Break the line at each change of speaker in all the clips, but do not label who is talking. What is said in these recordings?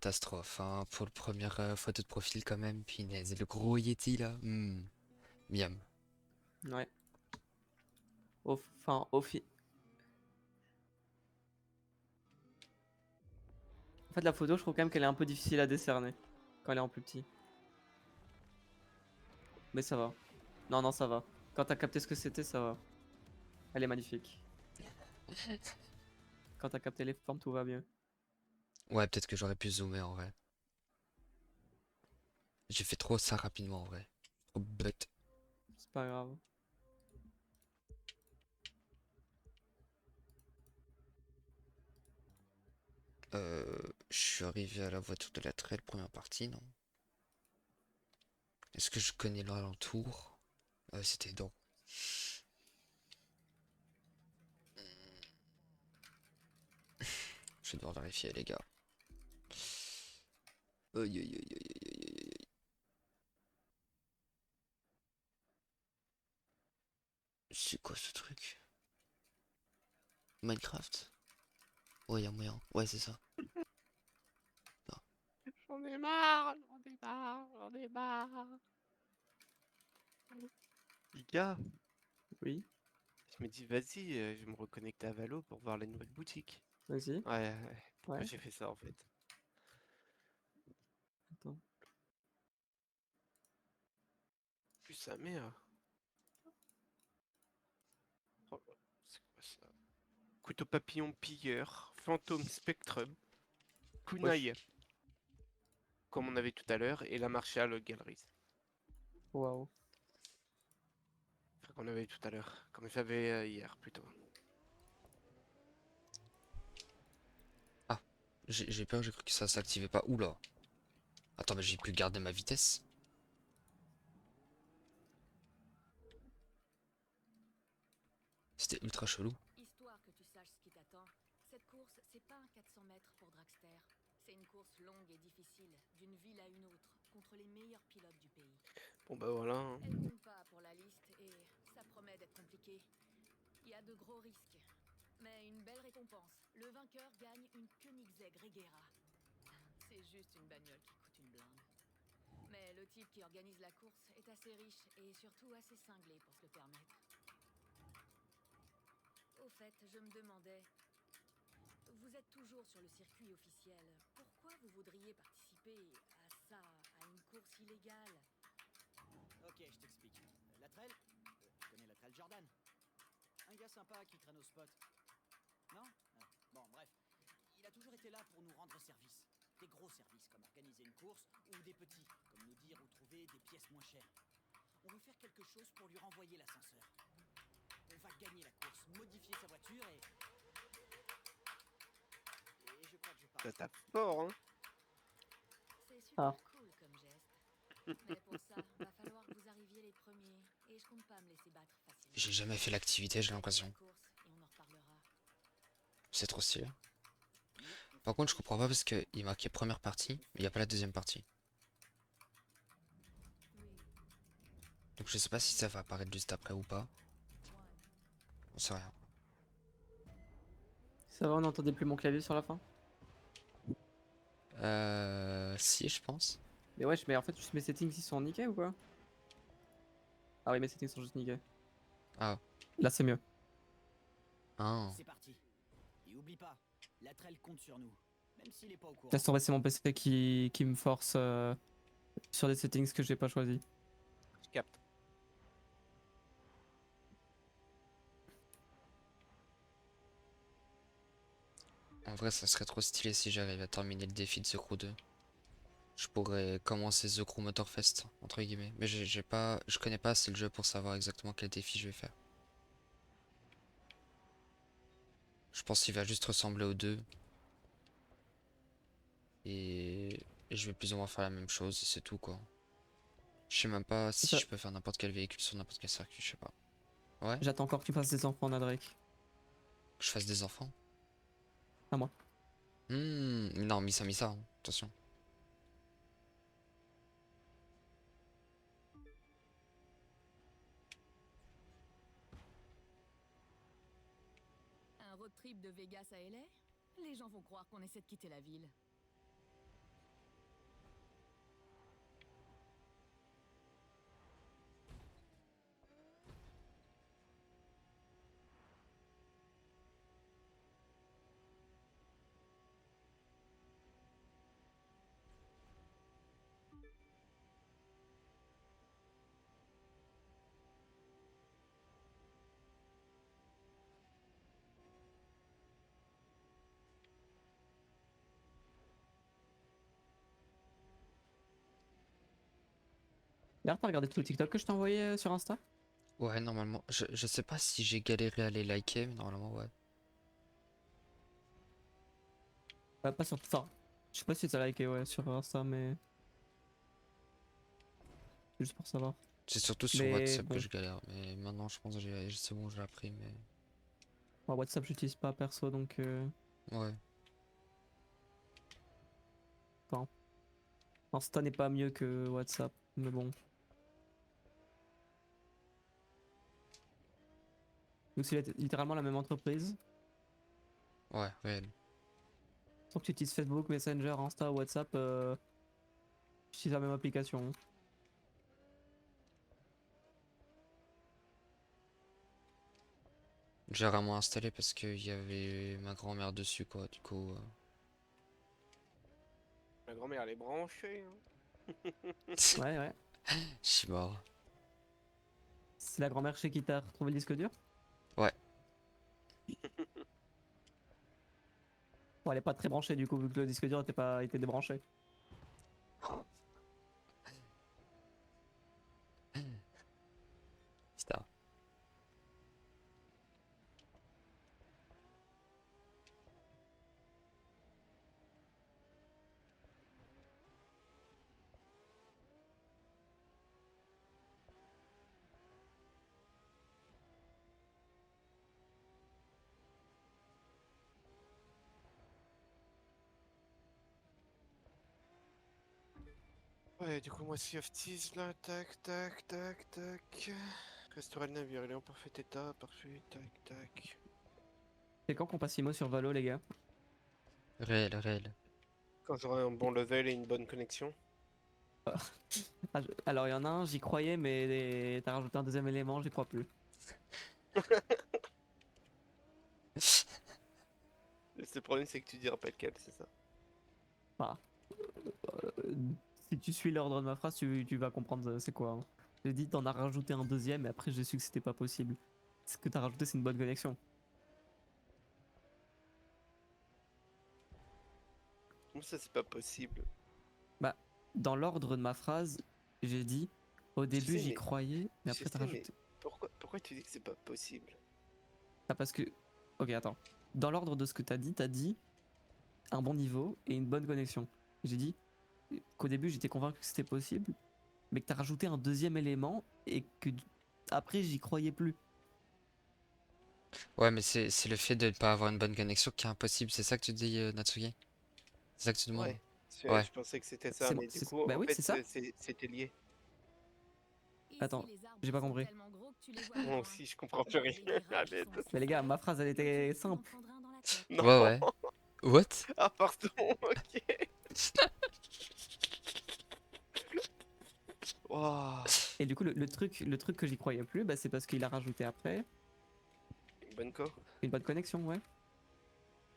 catastrophe, hein, pour le première photo de profil quand même, punaise. Le gros Yeti là, miam.
Ouais. Enfin, au fi... En fait, la photo, je trouve quand même qu'elle est un peu difficile à décerner quand elle est en plus petit. Mais ça va. Non, non, ça va. Quand t'as capté ce que c'était, ça va. Elle est magnifique. Quand t'as capté les formes, tout va mieux.
Ouais, peut-être que j'aurais pu zoomer en vrai. J'ai fait trop ça rapidement en vrai. Trop bête.
C'est pas grave.
Je suis arrivé à la voiture de la trail, première partie, non? Est-ce que je connais l'alentour? C'était dans. Je vais devoir vérifier les gars. Aïe, aïe, aïe, aïe, aïe, aïe, aïe, aïe. C'est quoi ce truc? Minecraft? Ouais, y'a moyen. Ouais, c'est ça. Non.
J'en ai marre, j'en ai marre, j'en ai marre. Les gars,
Oui,
je me dis, vas-y, je vais me reconnecter à Valo pour voir les nouvelles boutiques.
vas-y.
Ouais, pourquoi
Ouais.
j'ai fait ça en fait?
Attends.
Plus sa mère. Oh, c'est quoi ça? Couteau papillon pilleur, fantôme spectrum,
Wesh.
kunai, comme on avait tout à l'heure, et la martiale galerie.
Waouh.
Enfin, qu'on avait tout à l'heure, comme j'avais hier plutôt.
Ah, j'ai peur, j'ai cru que ça s'activait pas. Oula. Attends, mais j'ai pu garder ma vitesse. C'était ultra chelou.
Histoire que tu saches ce qui t'attend, cette course, c'est pas un 400 mètres pour Dragster. C'est une course longue et difficile, d'une ville à une autre, contre les meilleurs pilotes du pays.
Bon bah voilà, hein.
Elle compte pas pour la liste et ça promet d'être compliqué. Il y a de gros risques, mais une belle récompense. Le vainqueur gagne une Koenigsegg Regera. C'est juste une bagnole qui coûte une blinde. Mais le type qui organise la course est assez riche et surtout assez cinglé pour se le permettre. Au fait, je me demandais, vous êtes toujours sur le circuit officiel. Pourquoi vous voudriez participer à ça, à une course illégale?
Ok, je t'explique. Latrell, tu connais Latrell Jordan? Un gars sympa qui traîne au spot. Non? Bon, bref. Il a toujours été là pour nous rendre service. Des gros services, comme organiser une course, ou des petits, comme nous dire où trouver des pièces moins chères. On veut faire quelque chose pour lui renvoyer l'ascenseur. On va gagner la course, modifier sa voiture et... Et je crois que je
Ça
parle.
tape fort, hein.
C'est super
Ah.
cool comme geste. Mais pour ça, va falloir que vous arriviez les premiers. Et je compte pas me laisser battre facilement.
J'ai jamais fait l'activité, j'ai
Gagnez
l'impression.
la course et on en reparlera.
C'est trop stylé.
Nous, on fait
Par
ça
contre, je
avec
comprends pas parce qu'il marquait première partie, mais il n'y a pas la deuxième partie. Donc je sais pas si ça va apparaître juste après ou pas. On sait rien.
Ça va, on n'entendait plus mon clavier sur la fin?
Si, je pense.
Mais wesh, mais en fait, juste mes settings ils sont niqués ou quoi? Ah oui, mes settings sont juste niqués.
Ah.
Là, c'est mieux.
Ah.
C'est parti. Et oublie pas, Latrell compte sur nous. Même s'il est pas au courant.
Laisse tomber, c'est mon PC qui me force sur des settings que j'ai pas choisi.
Je capte.
En vrai, ça serait trop stylé si j'arrive à terminer le défi de The Crew 2. Je pourrais commencer The Crew Motorfest, entre guillemets. Mais j'ai pas, je connais pas assez le jeu pour savoir exactement quel défi je vais faire. Je pense qu'il va juste ressembler aux deux. Et je vais plus ou moins faire la même chose, et c'est tout quoi. Je sais même pas si
Ça-
je peux faire n'importe quel véhicule sur n'importe quel circuit, je sais pas. Ouais,
J'attends encore que tu fasses des enfants, Nadrek.
que je fasse des enfants.
À moi.
Non, Missa, hein, attention.
Un road trip de Vegas à LA? Les gens vont croire qu'on essaie de quitter la ville.
D'ailleurs, t'as regardé tout le TikTok que je t'ai envoyé sur Insta?
Ouais, normalement. Je sais pas si j'ai galéré à les liker, mais normalement, ouais.
Pas sur. Enfin, je sais pas si t'as liké ouais, sur Insta, mais. Juste pour savoir.
C'est surtout sur
Mais
WhatsApp que
bon,
je galère. Mais maintenant, je pense que c'est bon, j'ai appris, mais.
moi, WhatsApp, j'utilise pas perso donc.
Ouais.
Enfin, Insta n'est pas mieux que WhatsApp, mais bon. Donc c'est littéralement la même entreprise.
Ouais, réel.
Sauf que tu utilises Facebook, Messenger, Insta, WhatsApp, tu utilises la même application.
J'ai rarement installé parce qu'il y avait ma grand-mère dessus, quoi. Du coup,
Ma grand-mère, elle est branchée. Hein.
Ouais, ouais.
je suis mort.
C'est la grand-mère chez qui t'a retrouvé le disque dur?
Ouais.
Bon, elle est pas très branchée du coup, vu que le disque dur était débranché.
Putain.
Ouais, du coup, moi, Sea of Thieves, là, tac, tac, tac, tac. Restaurer le navire, il est en parfait état, parfait, tac, tac.
C'est quand qu'on passe IMO sur Valo, les gars?
Réel, réel.
Quand j'aurai un bon level et une bonne connexion.
Ah, alors, il y en a un, j'y croyais, mais t'as rajouté un deuxième élément, j'y crois plus.
Le problème, c'est que tu diras pas lequel, c'est ça.
Enfin, euh, si tu suis l'ordre de ma phrase, tu vas comprendre c'est quoi. Hein. J'ai dit t'en as rajouté un deuxième, et après j'ai su que c'était pas possible. Ce que t'as rajouté, c'est une bonne connexion.
Comment ça, c'est pas possible?
Bah, dans l'ordre de ma phrase, j'ai dit au
Je
début
sais,
j'y
mais.
croyais, mais
Je
après t'as
sais, mais.
rajouté.
Pourquoi tu dis que c'est pas possible?
Ah, parce que. Ok, attends. Dans l'ordre de ce que t'as dit un bon niveau et une bonne connexion. J'ai dit qu'au début j'étais convaincu que c'était possible, mais que t'as rajouté un deuxième élément et que après j'y croyais plus.
Ouais, mais c'est le fait de ne pas avoir une bonne connexion qui est impossible. C'est ça que tu dis, Natsuki? C'est ça que tu demandes?
Ouais.
Ouais.
Je pensais que c'était ça,
C'est bon,
mais du coup,
bah
en
oui,
fait,
c'est ça.
c'était lié.
Ici,
Attends,
les arbres
j'ai pas
sont
compris.
tellement gros que tu les vois de
Moi
loin.
aussi, je comprends plus
Mais
rien.
les guéras qui
Allez,
sont
Mais les gars, ma phrase elle
mais tu
était
risques d'en
simple.
prendre un dans la tête.
non.
Ouais, ouais. What?
Ah, pardon, ok. Waouh.
Et du coup, le truc que j'y croyais plus, bah, c'est parce qu'il a rajouté après
Bonne co.
une bonne connexion, ouais.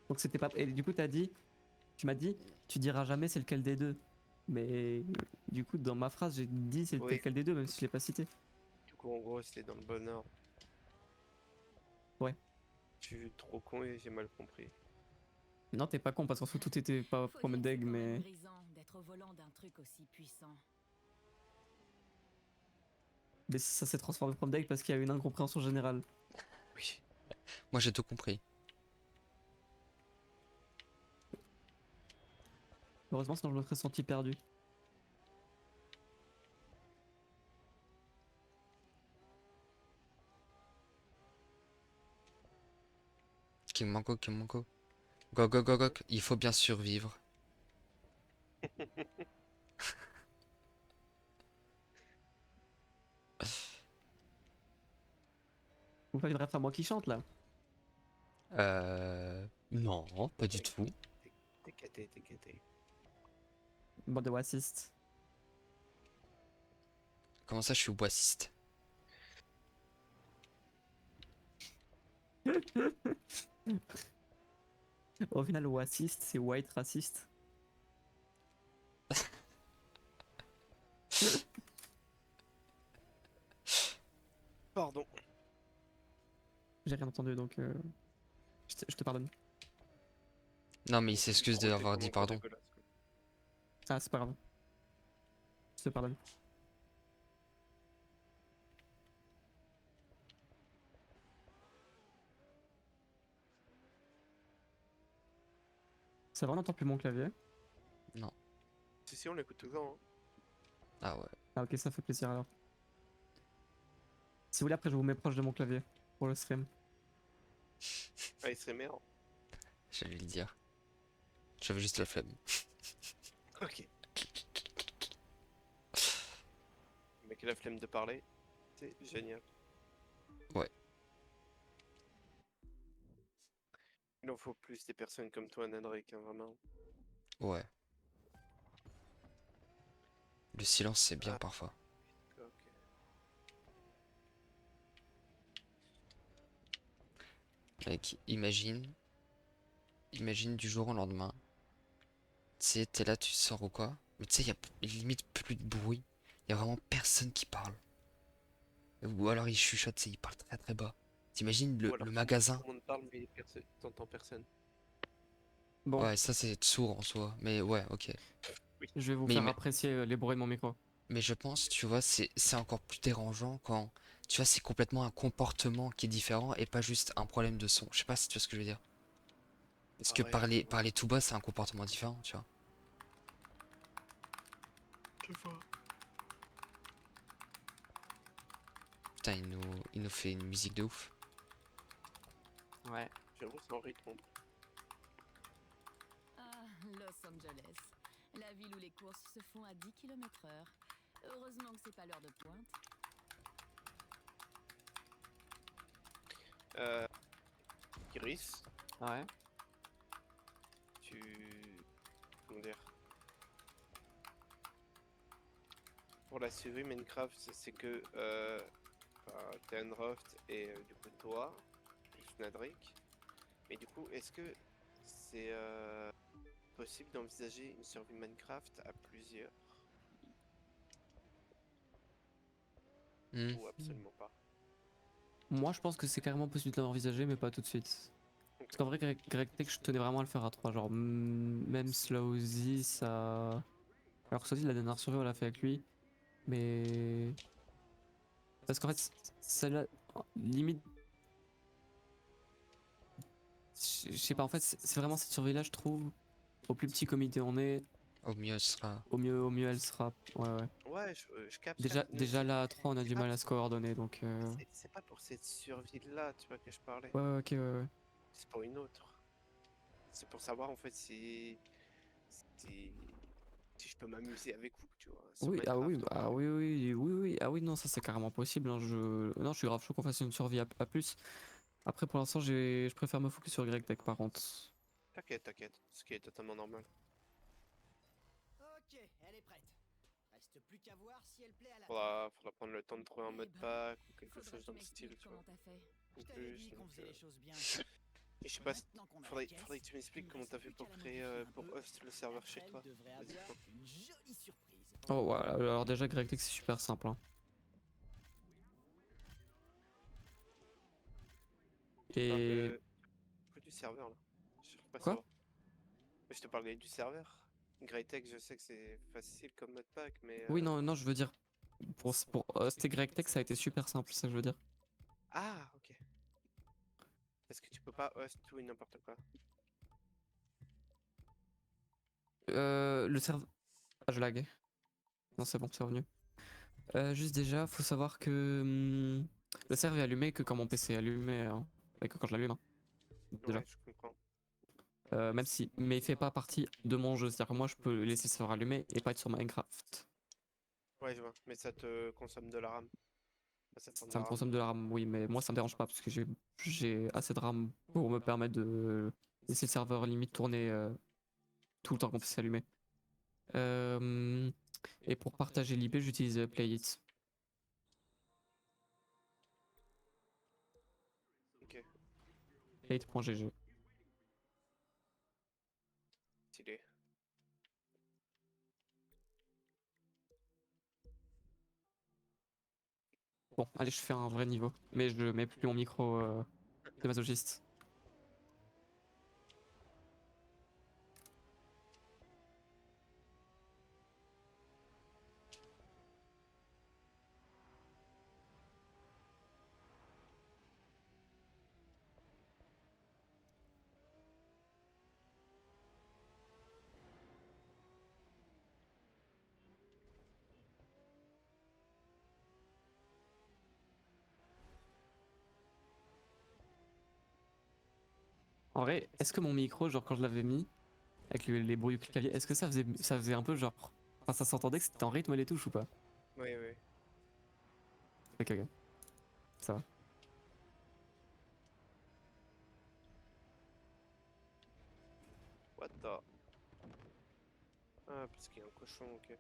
Donc c'était pas. Et du coup, tu m'as dit, tu diras jamais c'est lequel des deux. Mais du coup, dans ma phrase, j'ai dit c'était
Oui,
lequel des deux, même si je l'ai pas cité.
du coup, en gros, c'était dans le bon ordre.
Ouais.
Je suis trop con et j'ai mal compris.
Non, t'es pas con, parce qu'en fait, tout était pas
Faut
promesse
dire, c'est
d'egg,
quand même
mais.
grisant d'être au volant d'un truc aussi puissant.
Mais ça s'est transformé en promesse d'egg parce qu'il y a eu une incompréhension générale.
Oui.
Moi, j'ai tout compris.
Heureusement, sinon je me serais senti perdu.
King Mango, King Mango. Go, go, go, go. Il faut bien survivre.
Vous faites bref à moi qui chante là.
Non, pas du tout.
T'es caté, t'es caté.
Bande de wassistes.
Comment ça, je suis boissiste?
Au final, wassiste, c'est white raciste.
Pardon.
J'ai rien entendu donc je te pardonne.
Non, mais il s'excuse
Trop, t'es
d'avoir dit
vraiment trop
pardon.
dégueulasse, quoi.
Ah, c'est pas grave. Je te pardonne. Ça va, on n'entend plus mon clavier.
Non.
Si, on l'écoute tout le temps. Hein.
Ah ouais.
Ah ok, ça fait plaisir alors. Si vous voulez, après je vous mets proche de mon clavier pour le stream.
Ah, il serait meilleur.
J'allais le dire. J'avais juste la flemme.
Ok. Le mec a la flemme de parler. C'est génial.
Ouais.
Il en faut plus des personnes comme toi, Nadric, hein, vraiment.
Ouais. Le silence, c'est bien
Ah,
parfois.
ok.
Mec, imagine du jour au lendemain. Tu sais, t'es là, tu sors ou quoi. Mais tu sais, y a limite plus de bruit. Y a vraiment personne qui parle. Ou alors il chuchote, tu sais, il parle très très bas. T'imagines
Ou
le
alors
magasin.
tout le monde parle, mais t'entends personne.
Bon,
Ouais, ça c'est sourd en soi. Mais ouais, ok.
Oui.
je vais vous
Mais,
faire apprécier les bruits de mon micro.
mais je pense, tu vois, c'est encore plus dérangeant quand, tu vois, c'est complètement un comportement qui est différent et pas juste un problème de son. Je sais pas si tu vois ce que je veux dire. Parce
Ah
que
ouais, je vois.
parler tout bas, c'est un comportement différent, tu vois.
Je vois.
Putain, il nous fait une musique de ouf.
Ouais.
J'avoue, c'est en rythme.
Ah, Los Angeles. La ville où les courses se font à 10 km/h. Heureusement que c'est pas l'heure de pointe.
Iris,
Ouais.
tu... Comment dire? Pour la série Minecraft, c'est que Tenroft et du coup toi, plus Nadric. Mais du coup, est-ce que c'est possible d'envisager une survie Minecraft à plusieurs
Hmm.
ou absolument pas?
Moi, je pense que c'est carrément possible de l'envisager, mais pas tout de suite.
Ok.
Parce qu'en vrai, Greg Tech, je tenais vraiment à le faire à 3. Genre, même Slowzy, ça. Alors, Slowzy, la dernière survie, on l'a fait avec lui. Mais. Parce qu'en fait, celle-là, limite. Je sais pas, en fait, c'est vraiment cette survie-là, je trouve. Au plus petit comité on est,
Au mieux, ce sera.
au mieux elle sera. Ouais, ouais.
Ouais, je capte,
Déjà,
mais
déjà là, à 3, on a
c'est
du
pas
mal à se coordonner, donc.
c'est pas pour cette survie-là, tu vois, que je parlais.
Ouais, ouais, ok, ouais, ouais.
C'est pour une autre. C'est pour savoir en fait si, si je peux m'amuser avec vous, tu vois, sur
Oui, ah oui,
Minecraft.
ah oui, oui, oui, oui, ah oui, non, ça c'est carrément possible. Hein, non, je suis grave chaud qu'on fasse une survie à plus. Après, pour l'instant, je préfère me focus sur Greg Tech par contre.
T'inquiète, t'inquiète, ce qui est totalement normal.
Ok, elle est prête. Reste plus qu'à voir si elle plaît à la
Faudra prendre le temps de trouver un
Eh
mode
ben,
pack ou quelque
Faudra
chose
que tu
dans le style,
m'expliques
tu vois.
comment t'as fait.
En
Je t'avais
plus,
dit qu'on
donc,
faisait les choses bien.
et je sais pas,
Maintenant qu'on a la
faudrait
caisse,
que tu m'expliques
il
comment
reste
t'as fait
plus
pour
qu'à la
créer,
modifier un
pour
peu,
host le
et
serveur
la
chez
trêle
toi.
devrait
Vas-y,
avoir
dis-moi.
une jolie surprise.
Oh, voilà, alors déjà, Greg Tech c'est super simple. Hein.
Tu parles
Et.
du serveur là. Je sais pas
Quoi?
savoir. Mais je te parlais du serveur. Greytech, je sais que c'est facile comme mode pack, mais
Oui, non, non, je veux dire, pour hoster Greg Tech, ça a été super simple, c'est ça que je veux dire.
Ah, ok. Est-ce que tu peux pas host tout et n'importe quoi?
Le serveur. Ah, je lag. Non, c'est bon, c'est revenu. Juste déjà, faut savoir que le serveur est allumé que quand mon PC est allumé, hein. Et que quand je l'allume, hein, déjà.
Ouais, je comprends.
Même si, mais il fait pas partie de mon jeu. C'est-à-dire que moi, je peux laisser le serveur allumé et pas être sur Minecraft.
Ouais, je vois. Mais ça te consomme de la RAM. Enfin, ça te prend de
Ça
la
me
RAM.
consomme de la RAM, oui, mais moi, ça me dérange pas parce que j'ai assez de RAM pour me permettre de laisser le serveur limite tourner tout le temps qu'on puisse s'allumer. Et pour partager l'IP, j'utilise Playit.
Ok,
Playit.gg.
stylé.
Bon, allez, je fais un vrai niveau. Mais je mets plus mon micro de masochiste. En vrai, est-ce que mon micro, genre quand je l'avais mis, avec les bruits du clavier, est-ce que ça faisait un peu genre. Enfin, ça s'entendait que c'était en rythme les touches ou pas?
Oui, oui.
Ok, ok. Ça va.
What the... Ah, parce qu'il y a un cochon, ok.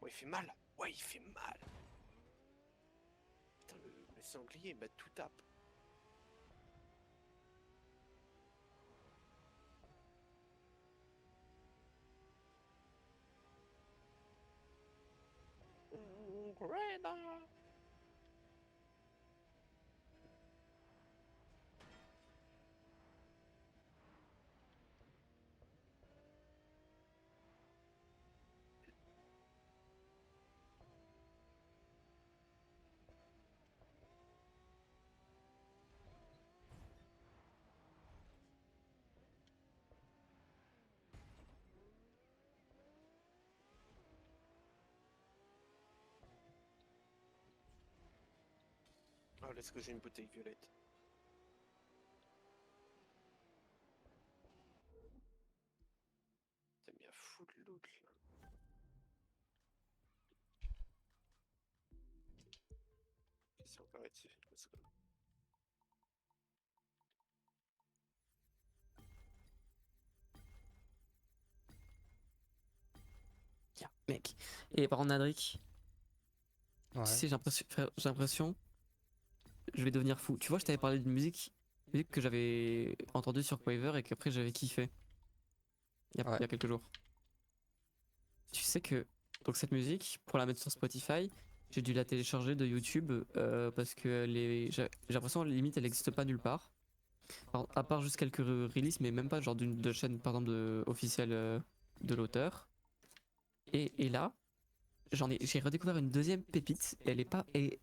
Ouais, il fait mal. Ouais, il fait mal. Putain, le sanglier, bah tout tape. Greta. Oh, laisse que j'ai une bouteille violette. T'aimes bien foutre loot là. Qu'est-ce qu'on paraît dessus? Let's go.
Tiens, mec. Et par contre, Nadric, tu
Ouais.
sais, j'ai l'impression, je vais devenir fou. Tu vois, je t'avais parlé d'une musique que j'avais entendue sur Quaver et qu'après j'avais kiffé il
Ouais.
y a quelques jours. Tu sais que donc cette musique, pour la mettre sur Spotify, j'ai dû la télécharger de YouTube parce que j'ai l'impression limite elle n'existe pas nulle part. Alors, à part juste quelques releases, mais même pas genre de chaîne par exemple officielle de l'auteur. Et là, j'ai redécouvert une deuxième pépite. Et elle est pas, et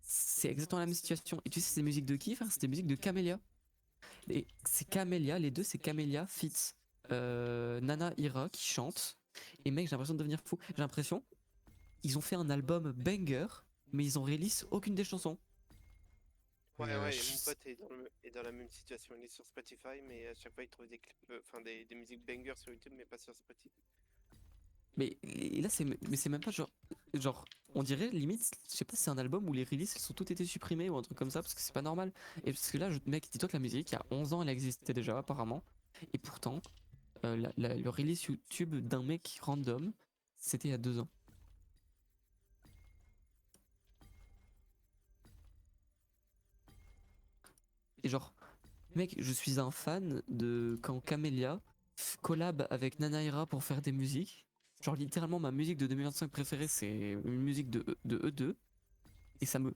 c'est exactement la même situation. Et tu sais, c'est des musiques de qui, frère? C'est des musiques de Camélia. Et c'est Camélia, les deux c'est Camélia Fitz, Nana Ira qui chante. Et mec, j'ai l'impression de devenir fou. J'ai l'impression ils ont fait un album banger, mais ils ont release aucune des chansons.
Ouais, ouais, et mon
Je-
pote est dans la même situation. Il est sur Spotify, mais à chaque fois il trouve des clips, enfin des musiques bangers sur YouTube, mais pas sur Spotify.
Mais et là, c'est même pas genre, on dirait limite, je sais pas si c'est un album où les releases elles sont toutes été supprimées ou un truc comme ça, parce que c'est pas normal. Et parce que là, mec, dis-toi que la musique, il y a 11 ans, elle existait déjà, apparemment. Et pourtant, le release YouTube d'un mec random, c'était il y a 2 ans. Et genre, mec, je suis un fan de quand Camélia collab avec Nanaira pour faire des musiques. Genre, littéralement, ma musique de 2025 préférée, c'est une musique de E2. Et ça me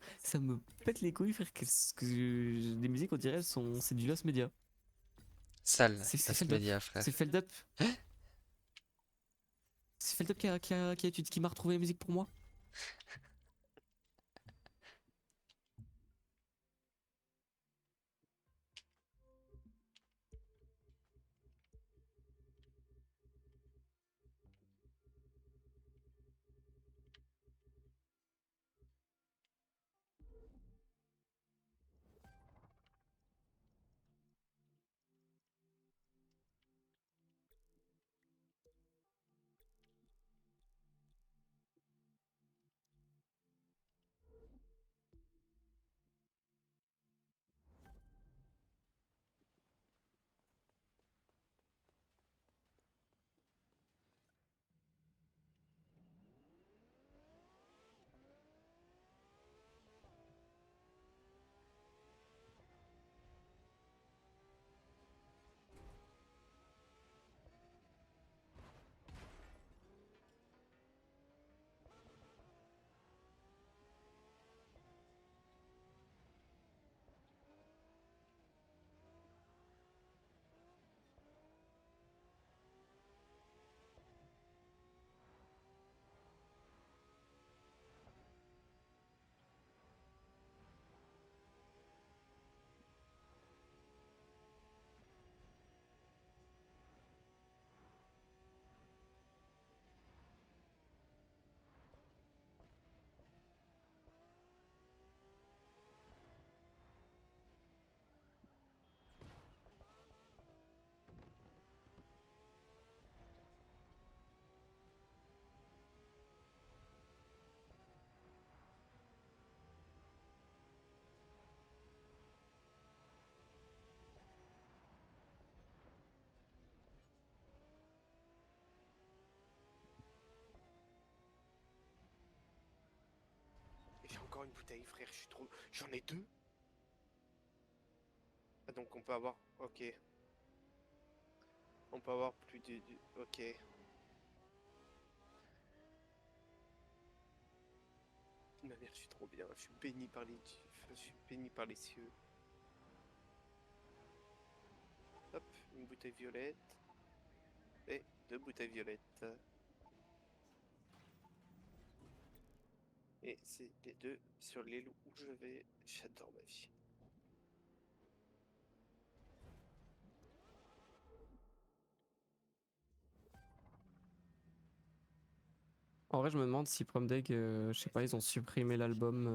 pète les couilles, frère, que des musiques, on dirait, c'est du Lost Media.
Sale,
C'est
Lost
Feldup.
Media, frère.
C'est Feldup. C'est Feldup qui m'a retrouvé la musique pour moi.
encore une bouteille, frère, je suis trop... J'en ai 2. Ah, donc on peut avoir... Ok. On peut avoir plus de... Ok. De manière, je suis trop bien. Je suis béni par les dieux. Je suis béni par les cieux. Hop, une bouteille violette. Et 2 bouteilles violettes. Et c'est les 2 sur l'île où je vais. J'adore ma vie.
En vrai, je me demande si Promdeg, je sais pas, ils ont supprimé l'album.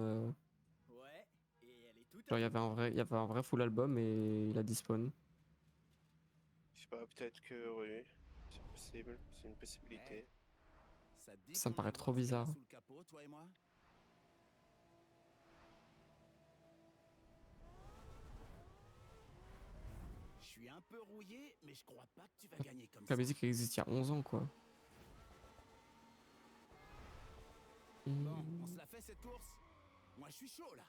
Ouais, et elle est tout
Genre,
à fait prête.
il y avait un vrai full album et il a despawn.
Je sais pas, peut-être que oui. C'est possible. C'est une possibilité.
Ça te dit
Ça me
qu'on
paraît
aille
trop
voir ce qu'il y a
bizarre.
sous le capot, toi et moi? Je suis un peu rouillé, mais je crois pas que tu vas gagner comme
La
ça.
musique existe il y a 11 ans, quoi.
Bon, on se la fait cette course? Moi, je suis chaud là.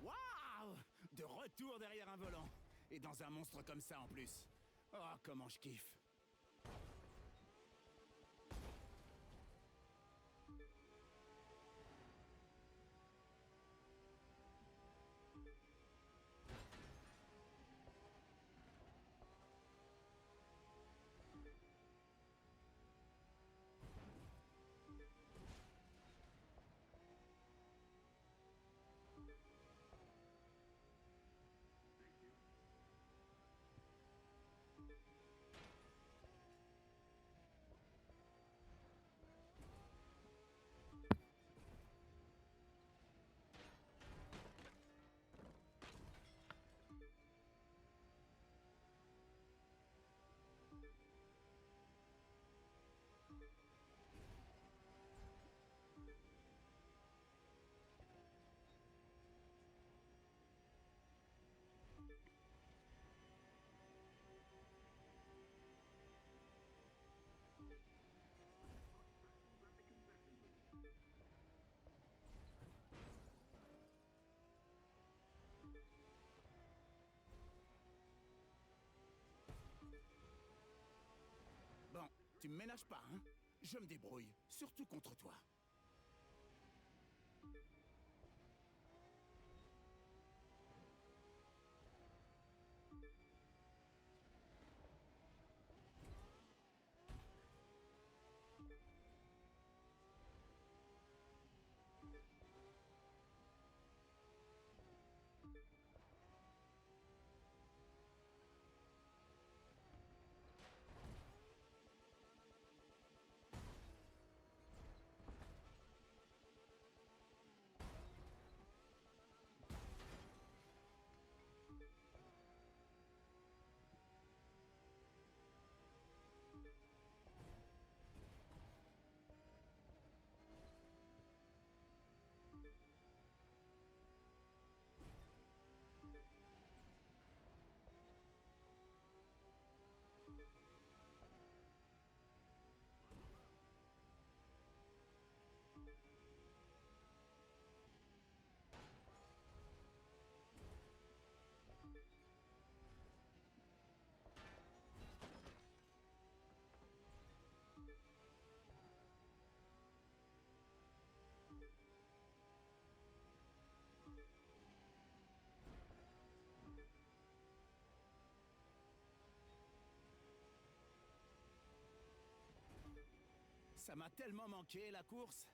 Waouh! De retour derrière un volant. Et dans un monstre comme ça en plus. Oh, comment je kiffe. Bon, tu me ménages pas, hein? Je me débrouille, surtout contre toi. Ça m'a tellement manqué, la course.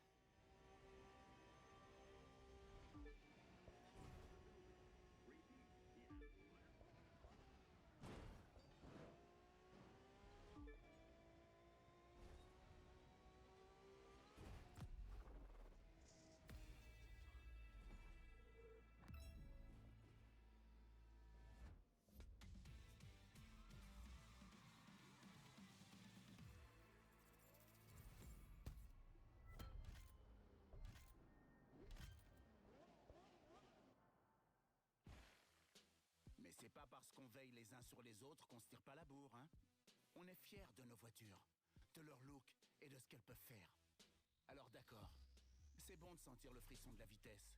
pas parce qu'on veille les uns sur les autres qu'on se tire pas la bourre, hein. On est fiers de nos voitures, de leur look et de ce qu'elles peuvent faire. Alors d'accord, c'est bon de sentir le frisson de la vitesse,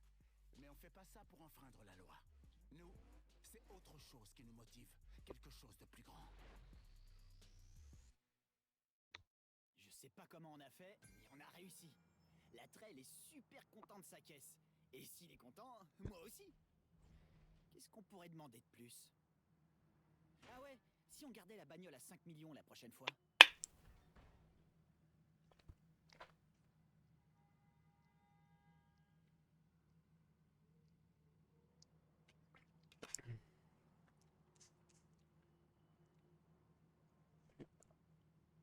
mais on fait pas ça pour enfreindre la loi. Nous, c'est autre chose qui nous motive, quelque chose de plus grand.
Je sais pas comment on a fait, mais on a réussi. La Trail est super content de sa caisse. Et s'il est content, moi aussi. Qu'est-ce qu'on pourrait demander de plus? Ah ouais, si on gardait la bagnole à 5 millions la prochaine fois.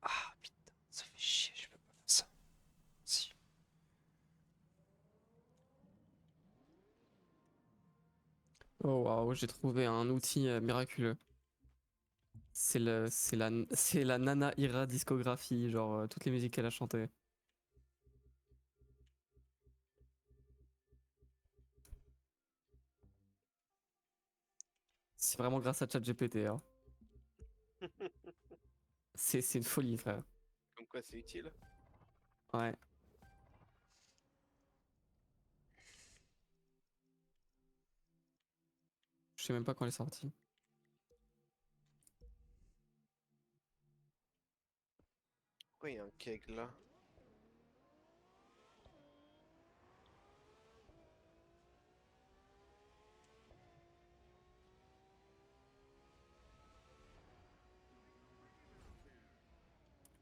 Ah putain, ça fait chier, je peux pas faire ça. Si.
Oh waouh, j'ai trouvé un outil miraculeux. C'est la Nana Ira discographie, genre toutes les musiques qu'elle a chantées. C'est vraiment grâce à ChatGPT, hein. C'est une folie, frère.
Comme quoi c'est utile.
Ouais. Je sais même pas quand elle est sortie.
Pourquoi il y a un keg là?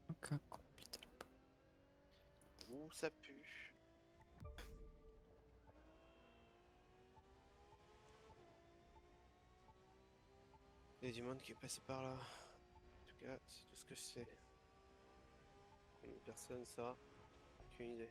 Ok, complète.
Ouh, ça pue. Il y a du monde qui est passé par là. En tout cas, c'est tout ce que je sais. Une personne, ça, aucune idée.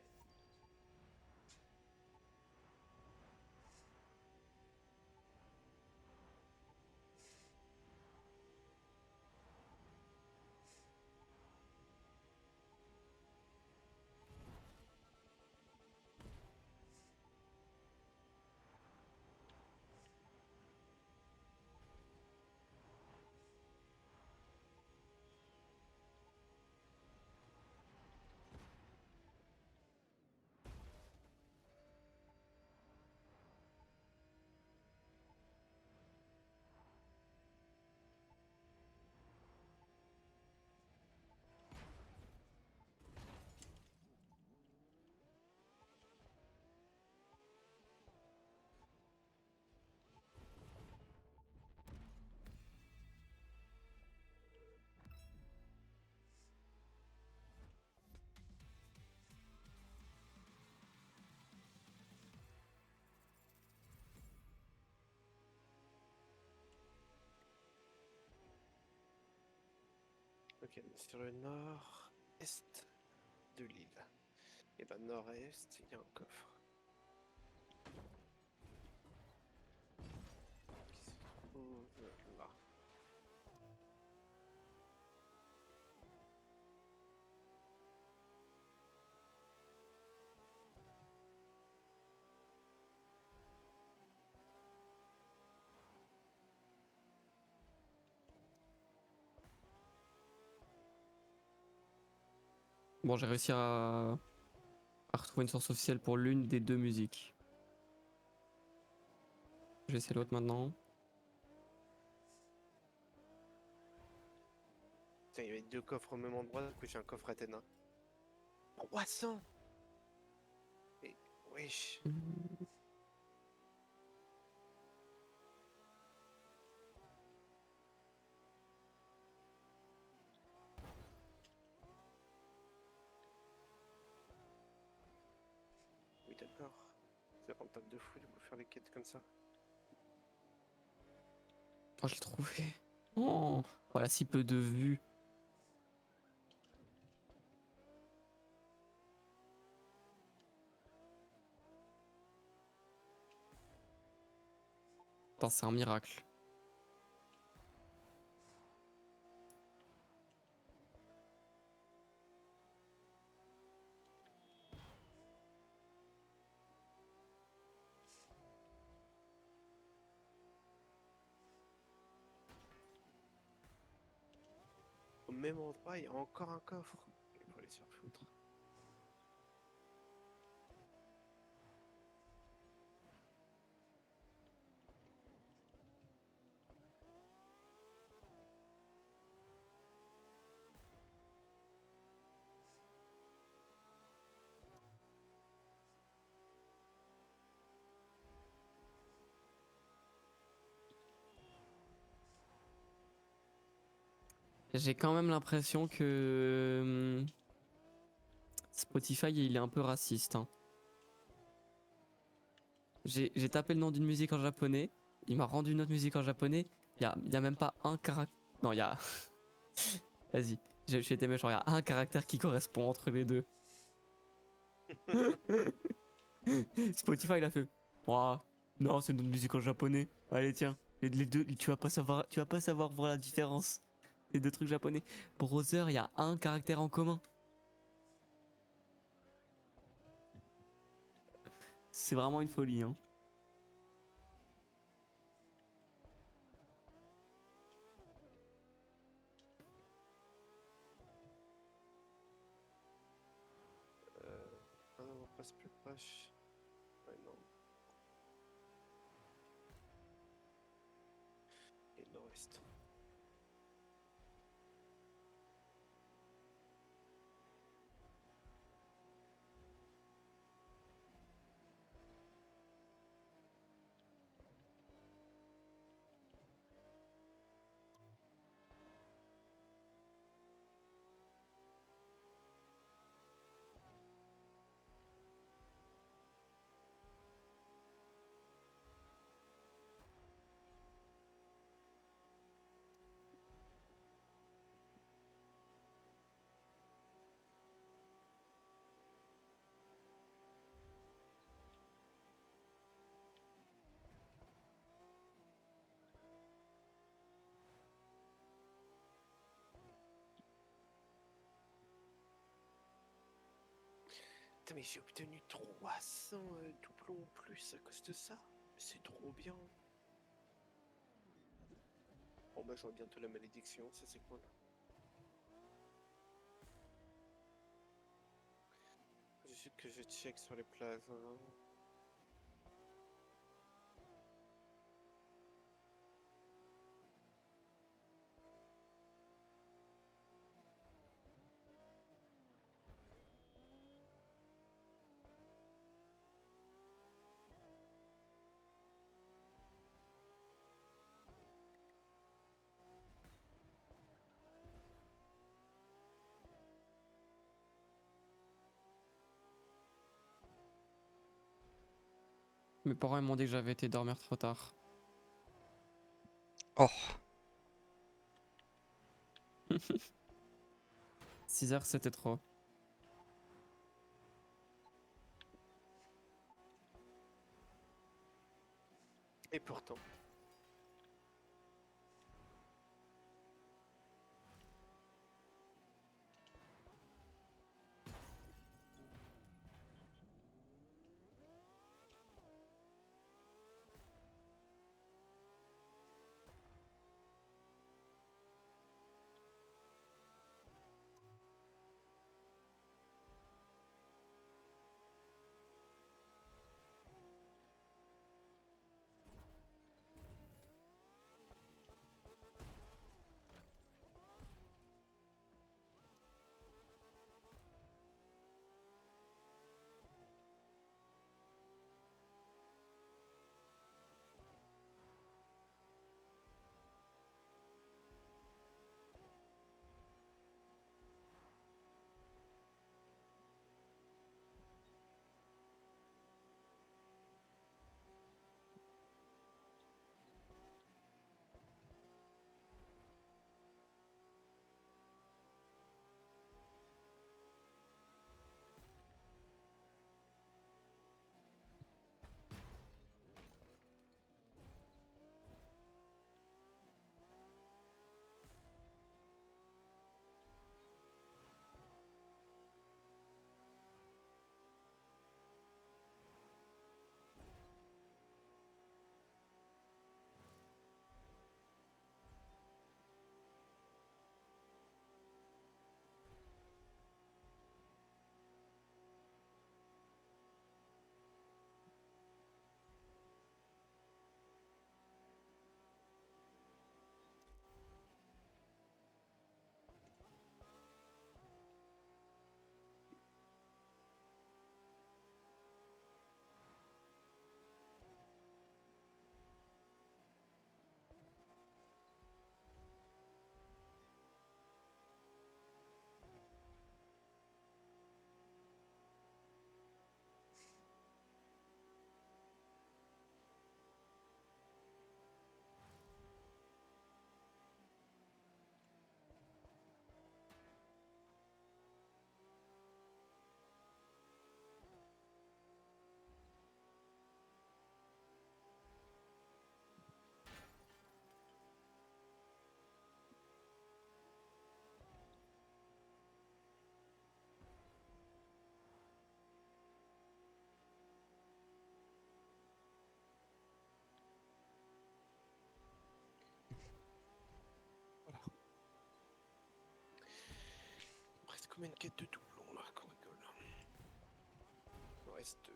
Ok, on est sur le nord-est de l'île. Et ben nord-est, il y a un coffre. Qui se trouve là.
Bon, j'ai réussi à retrouver une source officielle pour l'une des deux musiques. Je vais essayer l'autre maintenant.
Putain, il y avait deux coffres au même endroit, du coup j'ai un coffre Athéna. 300. Et wesh. Oui d'accord. C'est rentable de fou du coup faire des quêtes comme ça.
Oh, je l'ai trouvé. Oh, voilà, si peu de vues. Putain, c'est un miracle.
même endroit, il y a encore un coffre. Il faut les se faire foutre.
J'ai quand même l'impression que Spotify il est un peu raciste, hein. J'ai tapé le nom d'une musique en japonais, il m'a rendu une autre musique en japonais, y a même pas un caractère. Non, il y a. Vas-y, j'ai été méchant, il y a un caractère qui correspond entre les deux. Spotify il a fait. Ouah, non, c'est une autre musique en japonais. Allez, tiens, les deux, tu vas pas savoir voir la différence. Les deux trucs japonais. Browser, il y a un caractère en commun. C'est vraiment une folie, hein.
Ah non, on passe plus proche. Ouais, non. Et le reste. Putain, mais j'ai obtenu 300 doublons en plus à cause de ça. C'est trop bien. Bon bah j'aurai bientôt la malédiction, ça c'est cool. Faut juste que je check sur les places. Hein.
Mes parents ils m'ont dit que j'avais été dormir trop tard.
Oh,
6 heures c'était trop.
Et pourtant. met une quête de doublon là, qu'on rigole. Il en reste 2.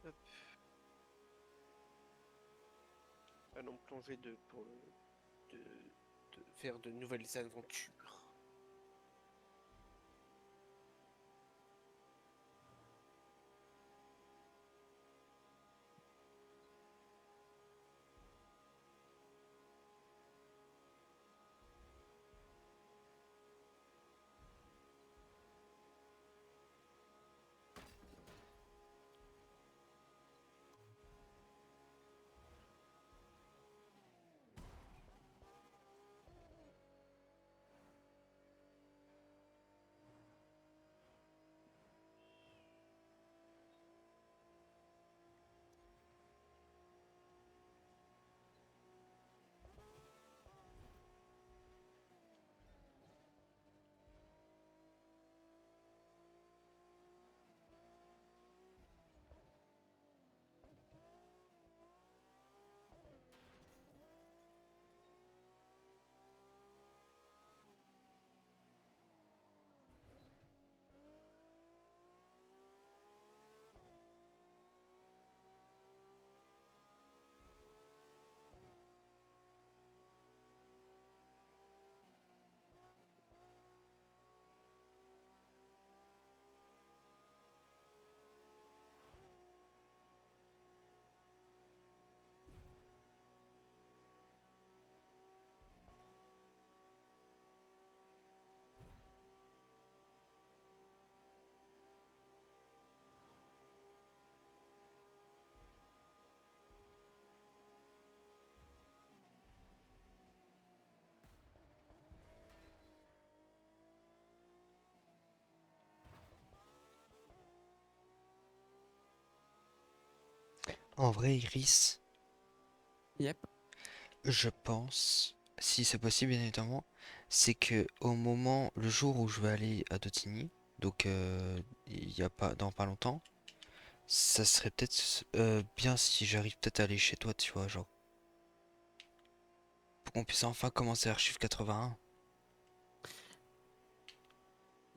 Hop. Allons plonger pour de faire de nouvelles aventures.
En vrai, Iris,
Yep.
je pense, si c'est possible bien évidemment, c'est que au moment, le jour où je vais aller à Dotigny, donc il y a pas dans pas longtemps, ça serait peut-être bien si j'arrive peut-être à aller chez toi, tu vois, genre pour qu'on puisse enfin commencer Archive 81.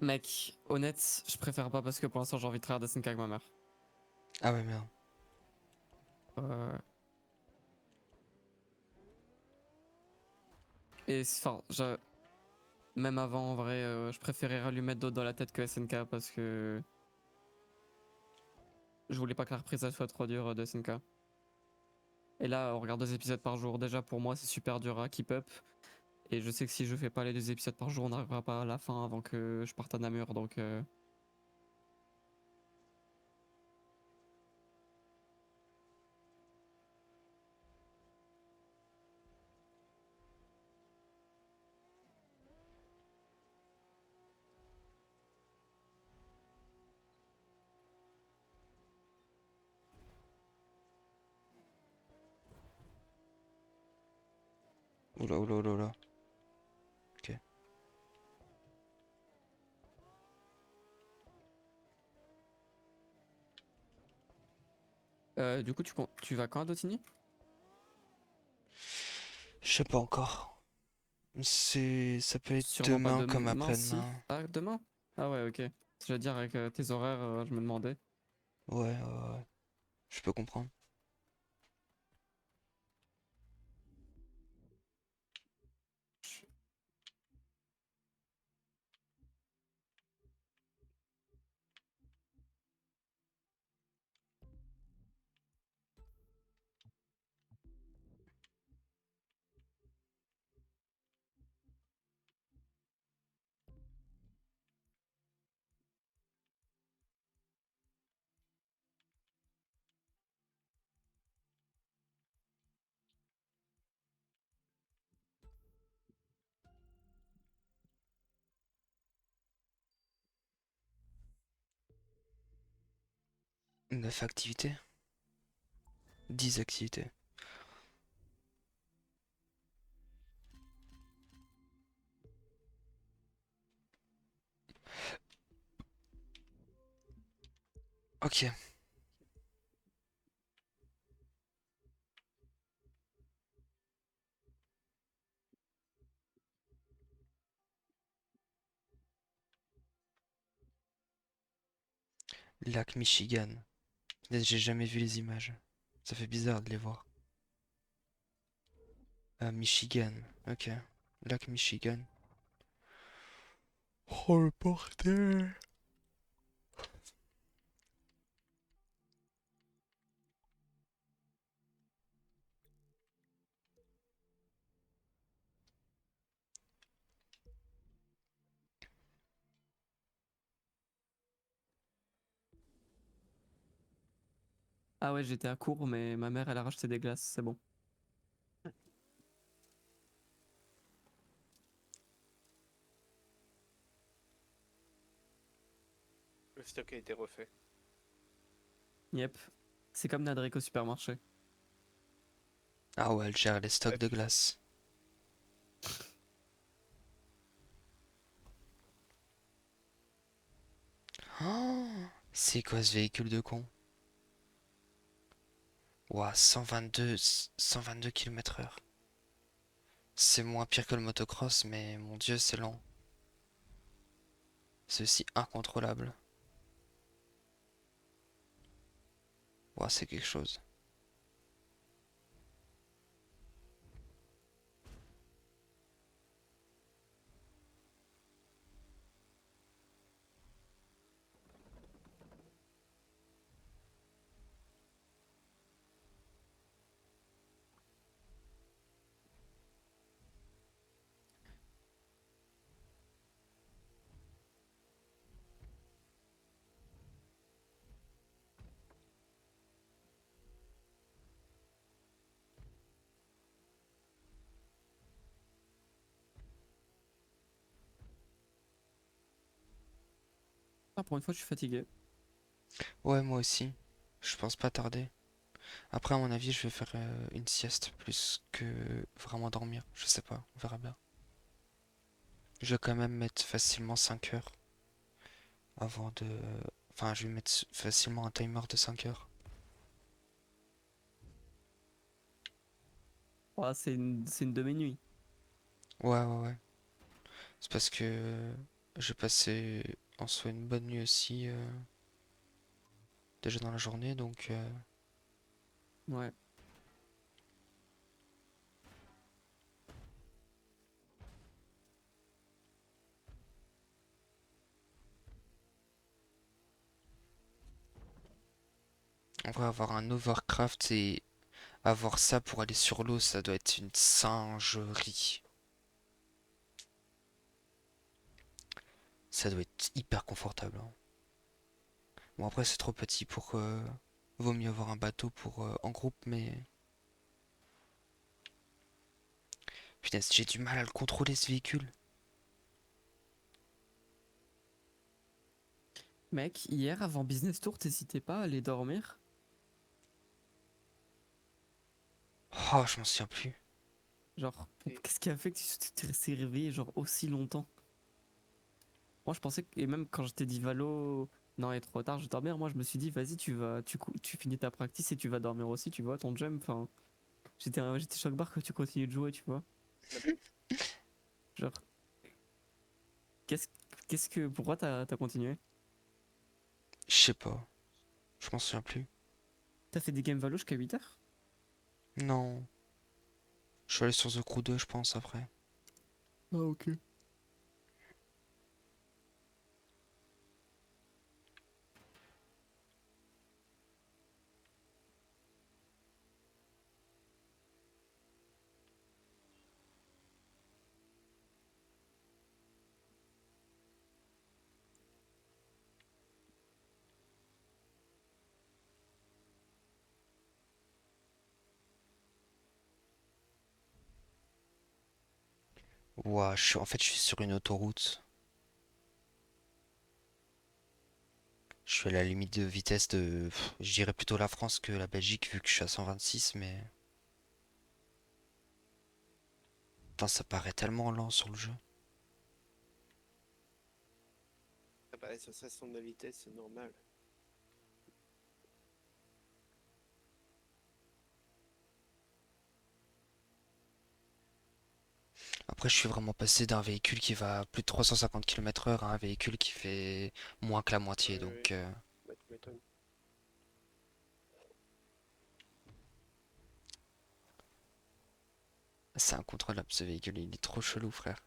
Mec, honnête, je préfère pas parce que pour l'instant j'ai envie de travailler SNK avec ma mère.
Ah ouais merde.
Euh, Et enfin, même avant en vrai, je préférais lui mettre d'autres dans la tête que SNK parce que je voulais pas que la reprise elle soit trop dure de SNK. Et là, on regarde 2 épisodes par jour. Déjà pour moi, c'est super dur à keep up. Et je sais que si je fais pas les 2 épisodes par jour, on n'arrivera pas à la fin avant que je parte à Namur. Donc,
Oula oula oula oula. Ok.
du coup, tu vas quand à Dotigny?
Je sais pas encore. Ça peut être
Sûrement pas
demain comme
demain, si.
après-demain.
Ah, demain? Ah ouais, ok. Je veux dire, avec tes horaires, je me demandais.
Ouais, ouais, ouais. Je peux comprendre. Neuf activités? 10 activités. Ok. Lac Michigan. J'ai jamais vu les images. Ça fait bizarre de les voir. Michigan. Ok. Lac Michigan. Oh le bordel.
Ah ouais, j'étais à court, mais ma mère, elle a racheté des glaces, c'est bon.
Le stock a été refait.
Yep. C'est comme Nadric au supermarché.
Ah ouais, elle gère les stocks
Ouais,
de glace. Oh, c'est quoi ce véhicule de con? Ouah, 122 km/h. C'est moins pire que le motocross, mais mon dieu, c'est lent. C'est aussi incontrôlable. Ouah, c'est quelque chose.
Ah, pour une fois, je suis fatigué.
Ouais, moi aussi. Je pense pas tarder. Après, à mon avis, je vais faire une sieste plus que vraiment dormir. Je sais pas, on verra bien. Je vais quand même mettre facilement 5 heures avant de... Enfin, je vais mettre facilement un timer de 5 heures.
Ah, c'est une demi-nuit.
Ouais, ouais, ouais. C'est parce que j'ai passé en soi une bonne nuit aussi déjà dans la journée, donc
Ouais.
on va avoir un overcraft et avoir ça pour aller sur l'eau, ça doit être une singerie. Ça doit être hyper confortable, hein. Bon, après, c'est trop petit pour... vaut mieux avoir un bateau pour en groupe, mais... Putain, j'ai du mal à le contrôler, ce véhicule.
Mec, hier, avant Business Tour, t'hésitais pas à aller dormir?
Oh, je m'en souviens plus.
Genre,
Et
qu'est-ce qui a fait que tu t'es resté réveillé genre aussi longtemps? Moi, je pensais que, et même quand je t'ai dit Valo, non, il est trop tard, je vais dormir. Moi, je me suis dit, vas-y, tu finis ta practice et tu vas dormir aussi, tu vois, ton jump. Enfin, j'étais choc barre que tu continues de jouer, tu vois. Genre, qu'est-ce, pourquoi t'as continué?
Je sais pas. Je m'en souviens plus.
T'as fait des games Valo jusqu'à 8 heures?
Non. Je suis allé sur The Crew 2, je pense, après.
Ah, ok.
Ouah, en fait, je suis sur une autoroute. Je suis à la limite de vitesse de... je dirais plutôt la France que la Belgique, vu que je suis à 126, mais... Putain, ça paraît tellement lent sur le jeu.
ah bah, ça serait son de vitesse, c'est normal.
Après, je suis vraiment passé d'un véhicule qui va à plus de 350 km/h à un véhicule qui fait moins que la moitié,
Oui, oui.
donc...
Bah, tu m'étonnes. m'étonne.
C'est incontrôlable ce véhicule, il est trop chelou, frère.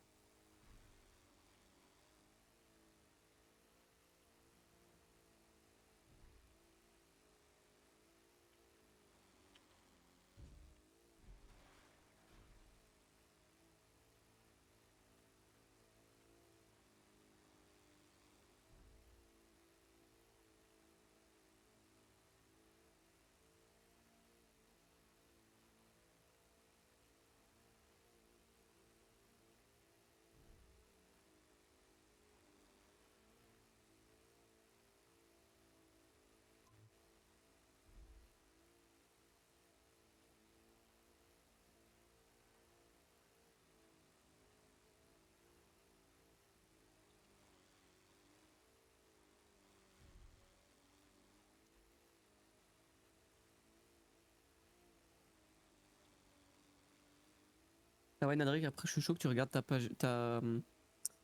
Ah ouais, Nadric, après, je suis chaud que tu regardes ta page,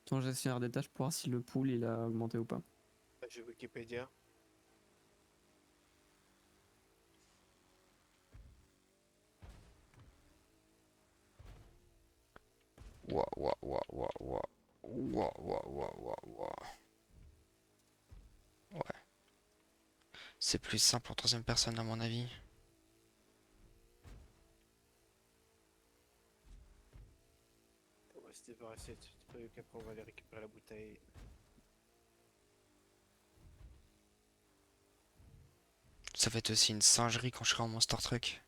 ton gestionnaire des tâches pour voir si le pool il a augmenté ou pas.
J'ai Wikipédia.
Ouah, ouah, ouah, ouah, ouah. Ouah, ouah, ouah, ouah, ouah. Ouais. C'est plus simple en troisième personne à mon avis.
On va se débarrasser de ce truc, après on va aller récupérer la bouteille.
Ça va être aussi une singerie quand je serai en Monster Truck.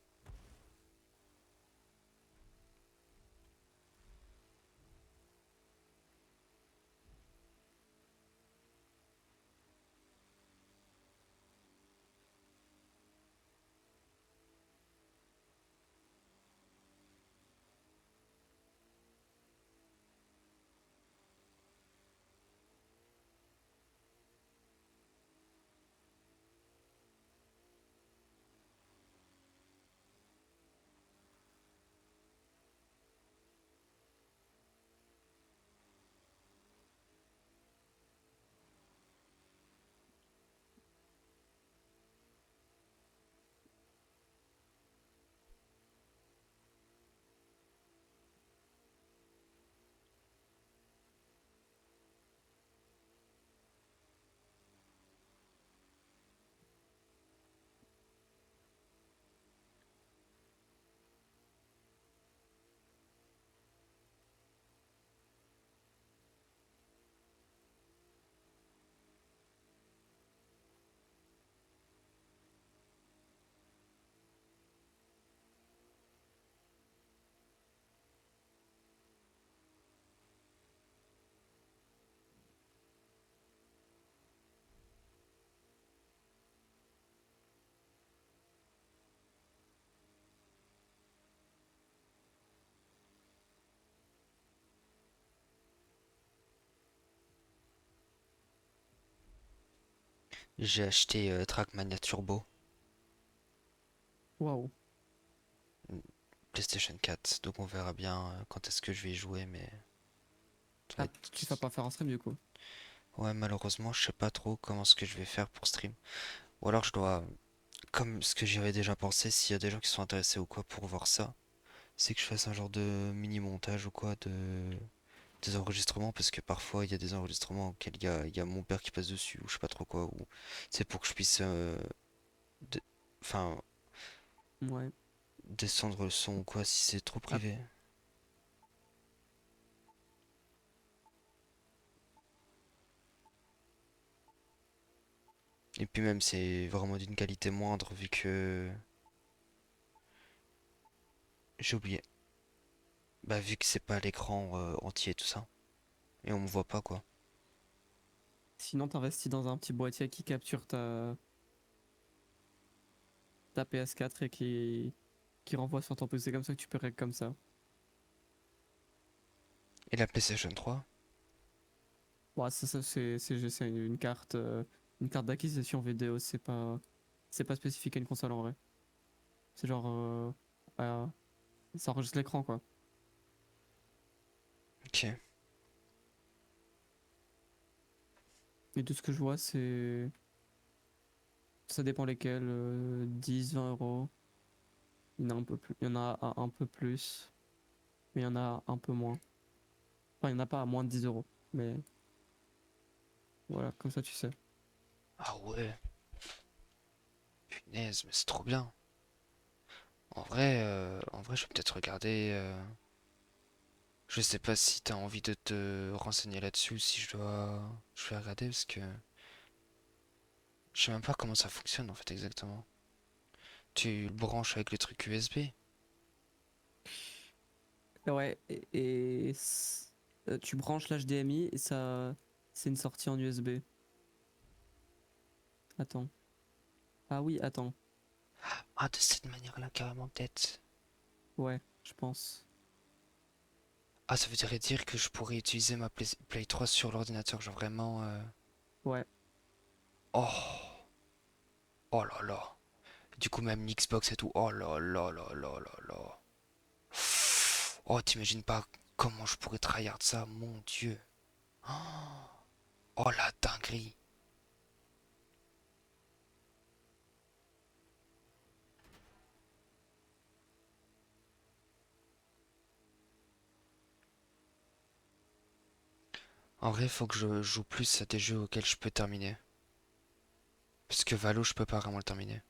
J'ai acheté Trackmania Turbo,
Waouh.
PlayStation 4, donc on verra bien quand est-ce que je vais y jouer, mais... ça va
Ah,
être-
tu vas pas faire un stream du coup.
Ouais, malheureusement, je sais pas trop comment ce que je vais faire pour stream. Ou alors je dois, comme ce que j'y avais déjà pensé, s'il y a des gens qui sont intéressés ou quoi pour voir ça, c'est que je fasse un genre de mini-montage ou quoi de des enregistrements, parce que parfois il y a des enregistrements auxquels il y a mon père qui passe dessus, ou je sais pas trop quoi, ou c'est pour que je puisse de- enfin
Ouais.
descendre le son ou quoi si c'est trop
Ah,
privé. Et puis même c'est vraiment d'une qualité moindre vu que j'ai oublié. Bah vu que c'est pas l'écran entier et tout ça. Et on me voit pas quoi.
sinon, t'investis dans un petit boîtier qui capture ta PS4 et qui renvoie sur ton PC comme ça que tu peux régler comme ça.
Et la PlayStation 3?
Ouais, ça c'est une carte d'acquisition vidéo, c'est pas spécifique à une console en vrai. C'est genre, bah, ça enregistre l'écran quoi.
Ok.
Et tout ce que je vois, c'est Ça dépend lesquels. 10, 20 euros. Il y en a un peu plus. Il y en a à un peu plus. Mais il y en a un peu moins. Enfin, il n'y en a pas à moins de 10 euros. Mais voilà, comme ça tu sais.
Ah ouais, punaise, mais c'est trop bien. En vrai, je vais peut-être regarder. Je sais pas si t'as envie de te renseigner là-dessus, si je vais regarder parce que je sais même pas comment ça fonctionne en fait exactement. Tu le branches avec le truc USB?
Ouais, tu branches l'HDMI et ça, c'est une sortie en USB. Attends. Ah oui, attends.
Ah, de cette manière-là, carrément, peut-être.
Ouais, je pense.
Ah, ça voudrait dire que je pourrais utiliser ma Play 3 sur l'ordinateur, genre vraiment.
Ouais.
Oh, oh là là. Du coup, même l'Xbox et tout. Oh là là là là là là. Oh, t'imagines pas comment je pourrais tryhard ça, mon Dieu. Oh la dinguerie. En vrai, faut que je joue plus à des jeux auxquels je peux terminer. Parce que Valo, je peux pas vraiment le terminer.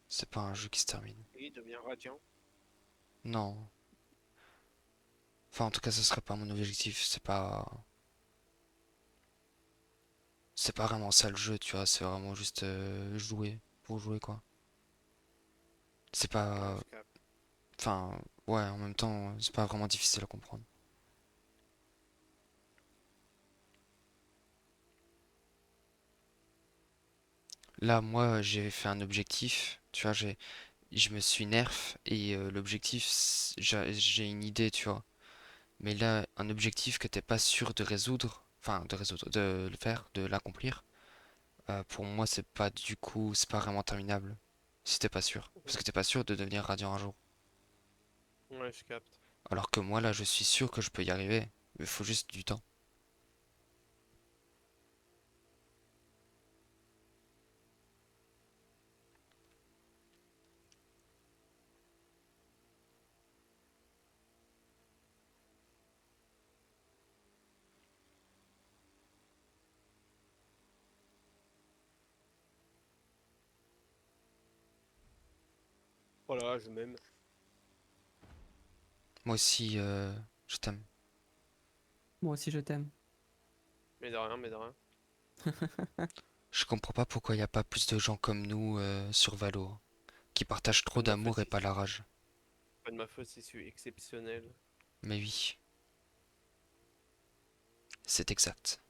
C'est pas un jeu qui se termine.
Et il devient radiant.
Non. Enfin, en tout cas, ce serait pas mon objectif. C'est pas vraiment ça le jeu, tu vois. C'est vraiment juste jouer. Pour jouer, quoi. C'est
Ouais,
pas.
je capte.
Enfin, ouais, en même temps, c'est pas vraiment difficile à comprendre. Là, moi, j'ai fait un objectif. Tu vois, je me suis nerf et l'objectif, j'ai une idée, tu vois. Mais là, un objectif que t'es pas sûr de résoudre, enfin de résoudre, de le faire, de l'accomplir, pour moi c'est pas vraiment terminable. Si t'es pas sûr. Parce que t'es pas sûr de devenir radiant un jour.
Ouais, je capte.
Alors que moi là je suis sûr que je peux y arriver. Il faut juste du temps.
Voilà, je m'aime.
Moi aussi, je t'aime.
Moi aussi je t'aime.
Mais de rien, mais de rien.
Je comprends pas pourquoi il n'y a pas plus de gens comme nous sur Valo, qui partagent
Pas
trop
de ma faute
d'amour et
si
pas la rage.
pas de ma faute si je suis exceptionnel.
Mais oui, c'est exact.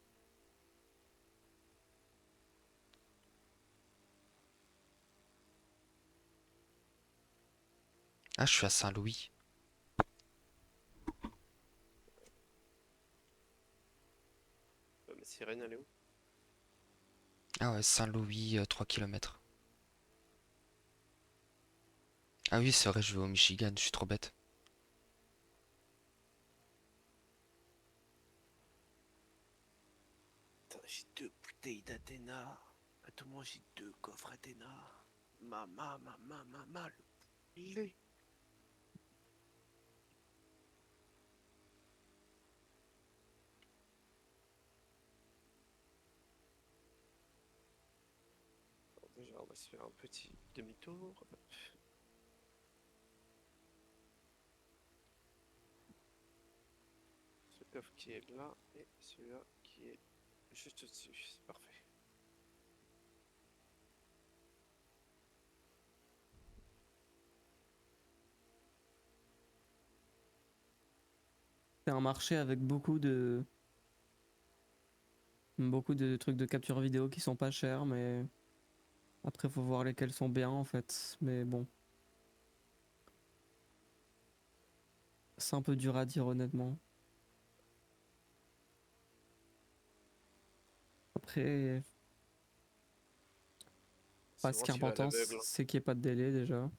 Ah, je suis à Saint-Louis.
Ma sirène, elle est où?
Ah ouais, Saint-Louis, 3 km. Ah oui, c'est vrai, je vais au Michigan, je suis trop bête.
Putain, j'ai 2 bouteilles d'Athéna. Attends-moi, j'ai 2 coffres Athéna. Le lait. Bon, déjà, on va se faire un petit demi-tour. Ce coffre qui est là et celui-là qui est juste au-dessus. C'est parfait.
C'est un marché avec beaucoup de trucs de capture vidéo qui sont pas chers, mais après faut voir lesquels sont bien en fait. Mais bon, c'est un peu dur à dire honnêtement. Après, bah, ce
Souvent,
qui est
tu vas à
important,
l'aveugle.
c'est qu'il n'y ait pas de délai déjà.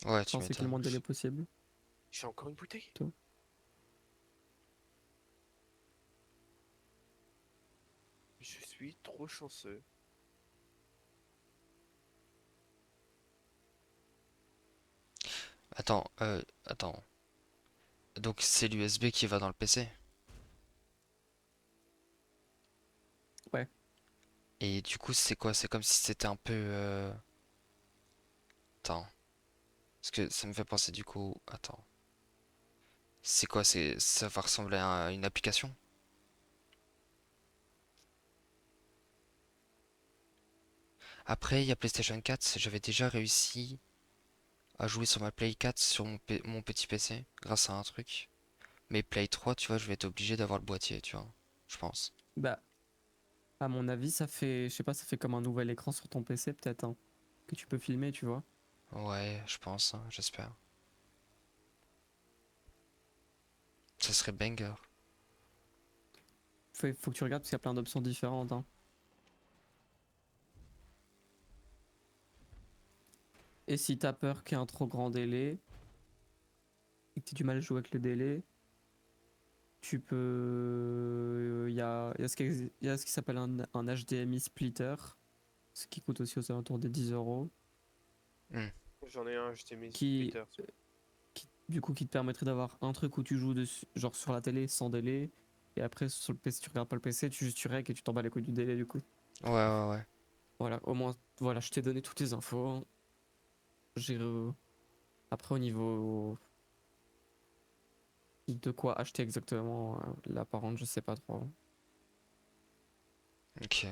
Ouais, tu
Enfin, c'est qu'il y ait le
m'étonnes.
moins de délai possible.
J'ai encore une bouteille.
Toi.
Je suis trop chanceux.
Attends. Donc c'est l'USB qui va dans le PC.
Ouais.
Et du coup, c'est quoi? C'est comme si c'était un peu... Attends. Parce que ça me fait penser du coup... Attends. C'est quoi? Ça va ressembler à une application? Après, il y a PlayStation 4. J'avais déjà réussi à jouer sur ma Play 4 sur mon petit PC grâce à un truc. Mais Play 3, tu vois, je vais être obligé d'avoir le boîtier, tu vois. Je pense.
Bah, à mon avis, ça fait, je sais pas, ça fait comme un nouvel écran sur ton PC peut-être, hein, que tu peux filmer, tu vois.
Ouais, je pense, hein, j'espère. Ça serait banger.
Faut que tu regardes parce qu'il y a plein d'options différentes, hein. Et si t'as peur qu'il y ait un trop grand délai et que tu aies du mal à jouer avec le délai, tu peux. Il y a ce qui s'appelle un HDMI splitter, ce qui coûte aussi aux alentours des 10 euros,
Hmm.
J'en ai un, je t'ai mis
qui,
Twitter.
du coup, qui te permettrait d'avoir un truc où tu joues dessus, genre sur la télé sans délai, et après sur le PC, tu regardes pas le PC, tu règles et tu t'en bats les couilles du délai du coup.
Ouais.
Voilà, au moins, voilà, je t'ai donné toutes les infos, hein. J'ai. Après, au niveau de quoi acheter exactement, là par contre, je sais pas trop.
Ok.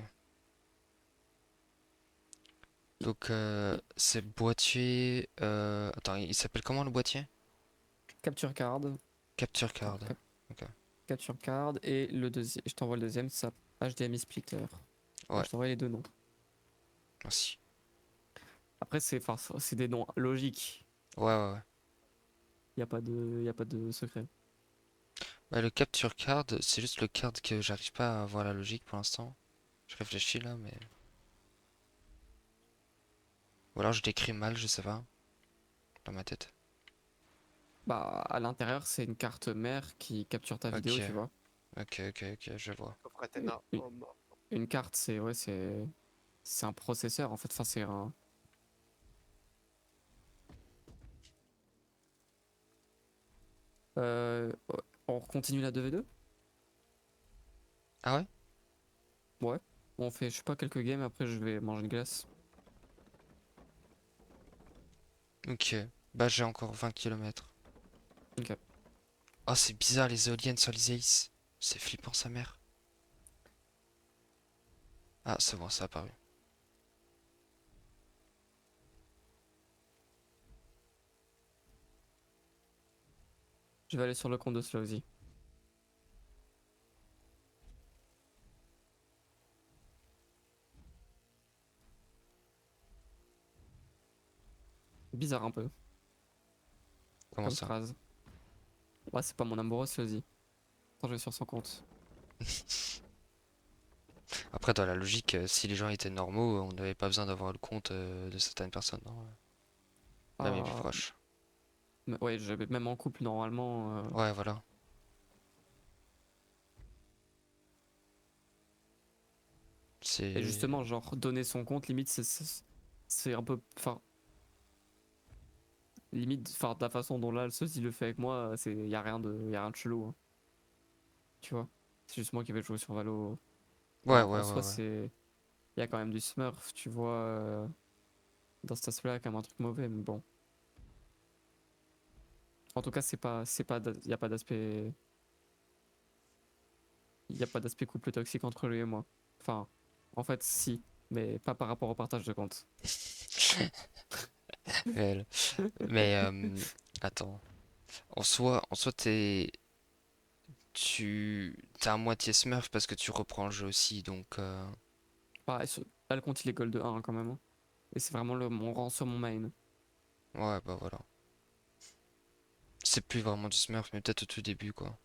Donc, c'est boîtier... Attends, il s'appelle comment le boîtier?
Capture card.
Capture
Attends,
card. Ok.
capture card et le deuxième, je t'envoie le deuxième, ça HDMI splitter. Bon,
Ouais,
je t'envoie les deux noms.
merci.
Après, c'est des noms logiques.
Ouais.
Y a pas de secret.
Bah, le capture card, c'est juste le card que j'arrive pas à voir la logique pour l'instant. Je réfléchis là, mais... Ou alors je décris mal, je sais pas. Dans ma tête.
Bah, à l'intérieur, c'est une carte mère qui capture ta vidéo,
Ok.
tu vois.
Ok, je vois.
Fratena.
Une,
Oh, mort.
une carte, c'est un processeur en fait. Enfin, c'est un. On continue la 2v2?
Ah ouais?
Ouais. On fait, je sais pas, quelques games. Après, je vais manger une glace.
Ok. Bah, j'ai encore 20 kilomètres.
Ok.
Oh, c'est bizarre les éoliennes sur les hélices. C'est flippant sa mère. Ah, c'est bon, ça a apparu.
Je vais aller sur le compte de Slowzy. Bizarre un peu,
Comment
comme
ça?
phrase. Ouais, c'est pas mon amoureux Slowzy. Attends, je vais sur son compte.
Après, dans la logique, si les gens étaient normaux, on n'avait pas besoin d'avoir le compte de certaines personnes, non? Même les plus
Ah,
proches.
ouais, même en couple normalement.
Ouais, voilà.
Et
C'est...
justement, genre, donner son compte, limite, c'est un peu. Enfin, limite, enfin, de la façon dont là, le Slowzy le fait avec moi, y a y a rien de chelou, hein, tu vois. C'est juste moi qui vais jouer sur Valo. Enfin, en soi,
Ouais.
y a quand même du Smurf, tu vois, dans cet aspect-là, comme un truc mauvais, mais bon. En tout cas, y a pas d'aspect. Y a pas d'aspect couple toxique entre lui et moi. Enfin, en fait, si, mais pas par rapport au partage de compte.
Réel. Mais, attends. En soi, t'es à moitié Smurf parce que tu reprends le jeu aussi, donc...
Pareil, là, le compte, il est gold 1 quand même, hein. Et c'est vraiment mon rang sur mon main.
Ouais, bah voilà. C'est plus vraiment du Smurf, mais peut-être au tout début, quoi.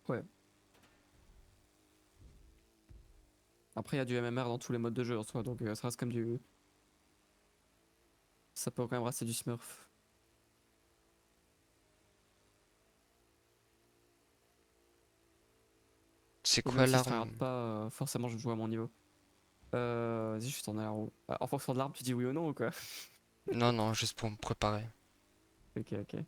Ouais. Après, il y a du MMR dans tous les modes de jeu en soi, donc ça reste comme du. Ça peut quand même rester du Smurf.
C'est
Et
quoi
même si je
l'arme?
regarde pas, forcément je joue à mon niveau. Vas-y, je suis tourné à la roue. Ah, en fonction de l'arme, tu dis oui ou non ou quoi?
Non, non, juste pour me préparer.
Ok, ok.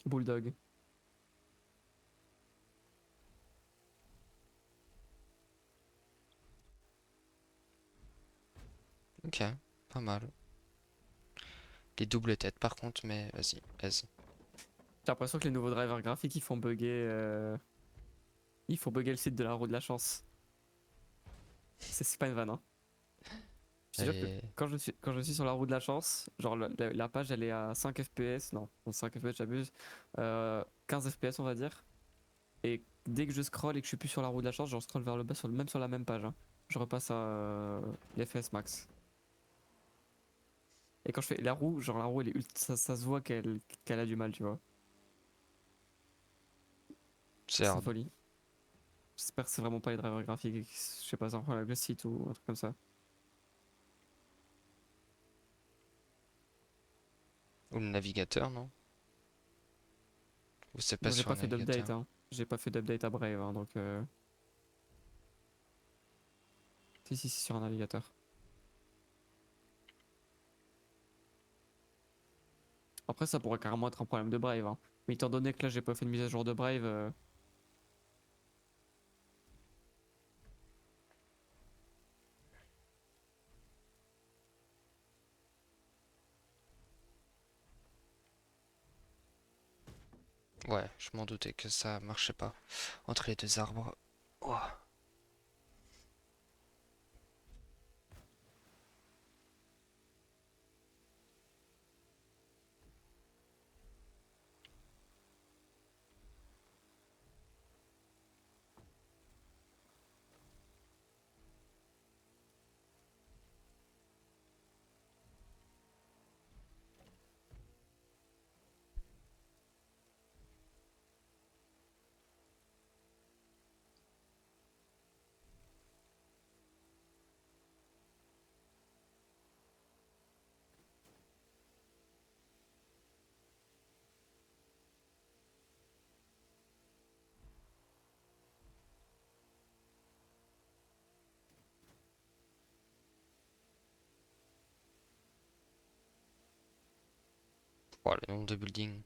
Bulldog.
Ok, pas mal. Les doubles têtes par contre, mais vas-y, aise.
J'ai l'impression que les nouveaux drivers graphiques ils font bugger le site de la roue de la chance. C'est pas une vanne, hein. Je te jure que
Et...
quand je suis sur la roue de la chance, genre la page elle est à 5 FPS, non, 5 FPS j'abuse, 15 FPS on va dire. Et dès que je scroll et que je suis plus sur la roue de la chance, je scroll vers le bas même sur la même page, hein. Je repasse à l'FS max. Et quand je fais la roue, genre la roue elle est ça se voit qu'elle a du mal, tu vois.
C'est
C'est une
hard.
folie. J'espère que c'est vraiment pas les drivers graphiques, et que je sais pas, ça reprend le site ou un truc comme ça.
Ou le navigateur, non? Ou c'est pas
Moi j'ai
sur
pas
un
fait d'update,
navigateur?
hein. J'ai pas fait d'update à Brave, hein, donc si, sur un navigateur. Après ça pourrait carrément être un problème de Brave, hein. Mais étant donné que là j'ai pas fait de mise à jour de Brave,
Ouais, je m'en doutais que ça marchait pas. Entre les deux arbres. Ouah. Oh, le nombre de buildings.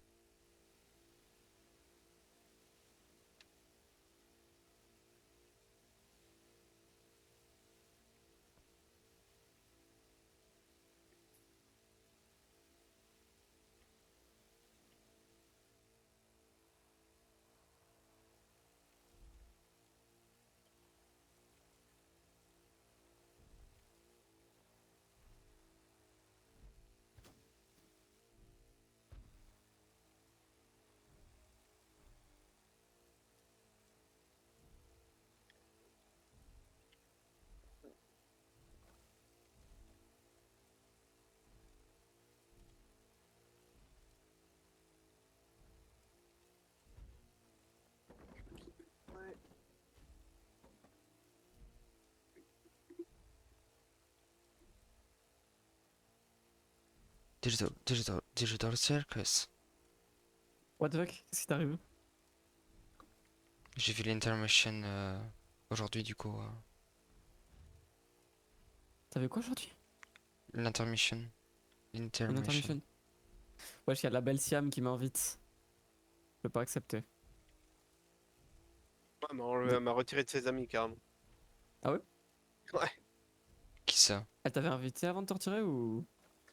Digital Circus.
what the fuck, qu'est-ce qui t'arrive?
J'ai vu l'Intermission aujourd'hui du coup.
T'avais quoi aujourd'hui?
L'intermission.
Une
L'intermission.
intermission? Wesh, y'a la belle Siam qui m'invite. Je peux pas accepter.
Ouais, mais
De-
elle m'a retiré de ses amis carrément.
Ah ouais?
Ouais.
Qui ça?
Elle t'avait invité avant de te retirer ou?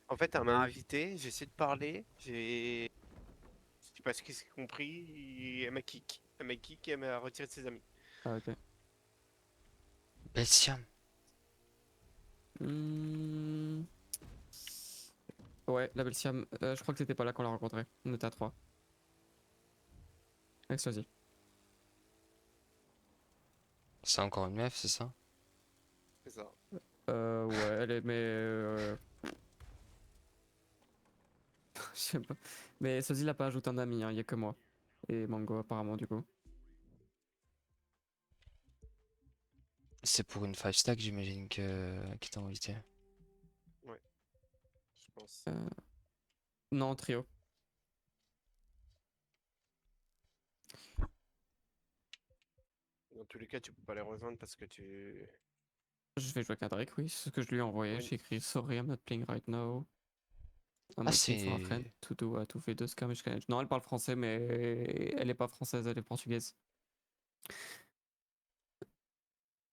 En fait, elle m'a invité, j'ai essayé de parler, je sais pas ce qu'elle s'est compris, et elle m'a kick. Elle m'a kick et elle m'a retiré de ses amis.
Ah ok.
Belsium.
Hmm. Ouais, la belle Siam. Je crois que t'étais pas là quand on l'a rencontrée. On était à 3. Avec Soisy.
C'est encore une meuf, c'est ça?
C'est ça.
Ouais, elle est. Mais. Je sais pas. Mais Soisy l'a pas ajouté un ami, hein, y a que moi. Et Mango apparemment du coup.
C'est pour une 5 stack, j'imagine que qui t'a invité.
Je pense.
Non, trio.
Dans tous les cas, tu peux pas les rejoindre parce que tu.
Je vais jouer avec un Drake, oui, c'est ce que je lui ai envoyé.
Oui.
J'ai écrit Sorry, I'm not playing right now. I'm
Ah,
waiting for a friend
c'est.
to do a to do scam. Non, elle parle français, mais elle est pas française, elle est portugaise.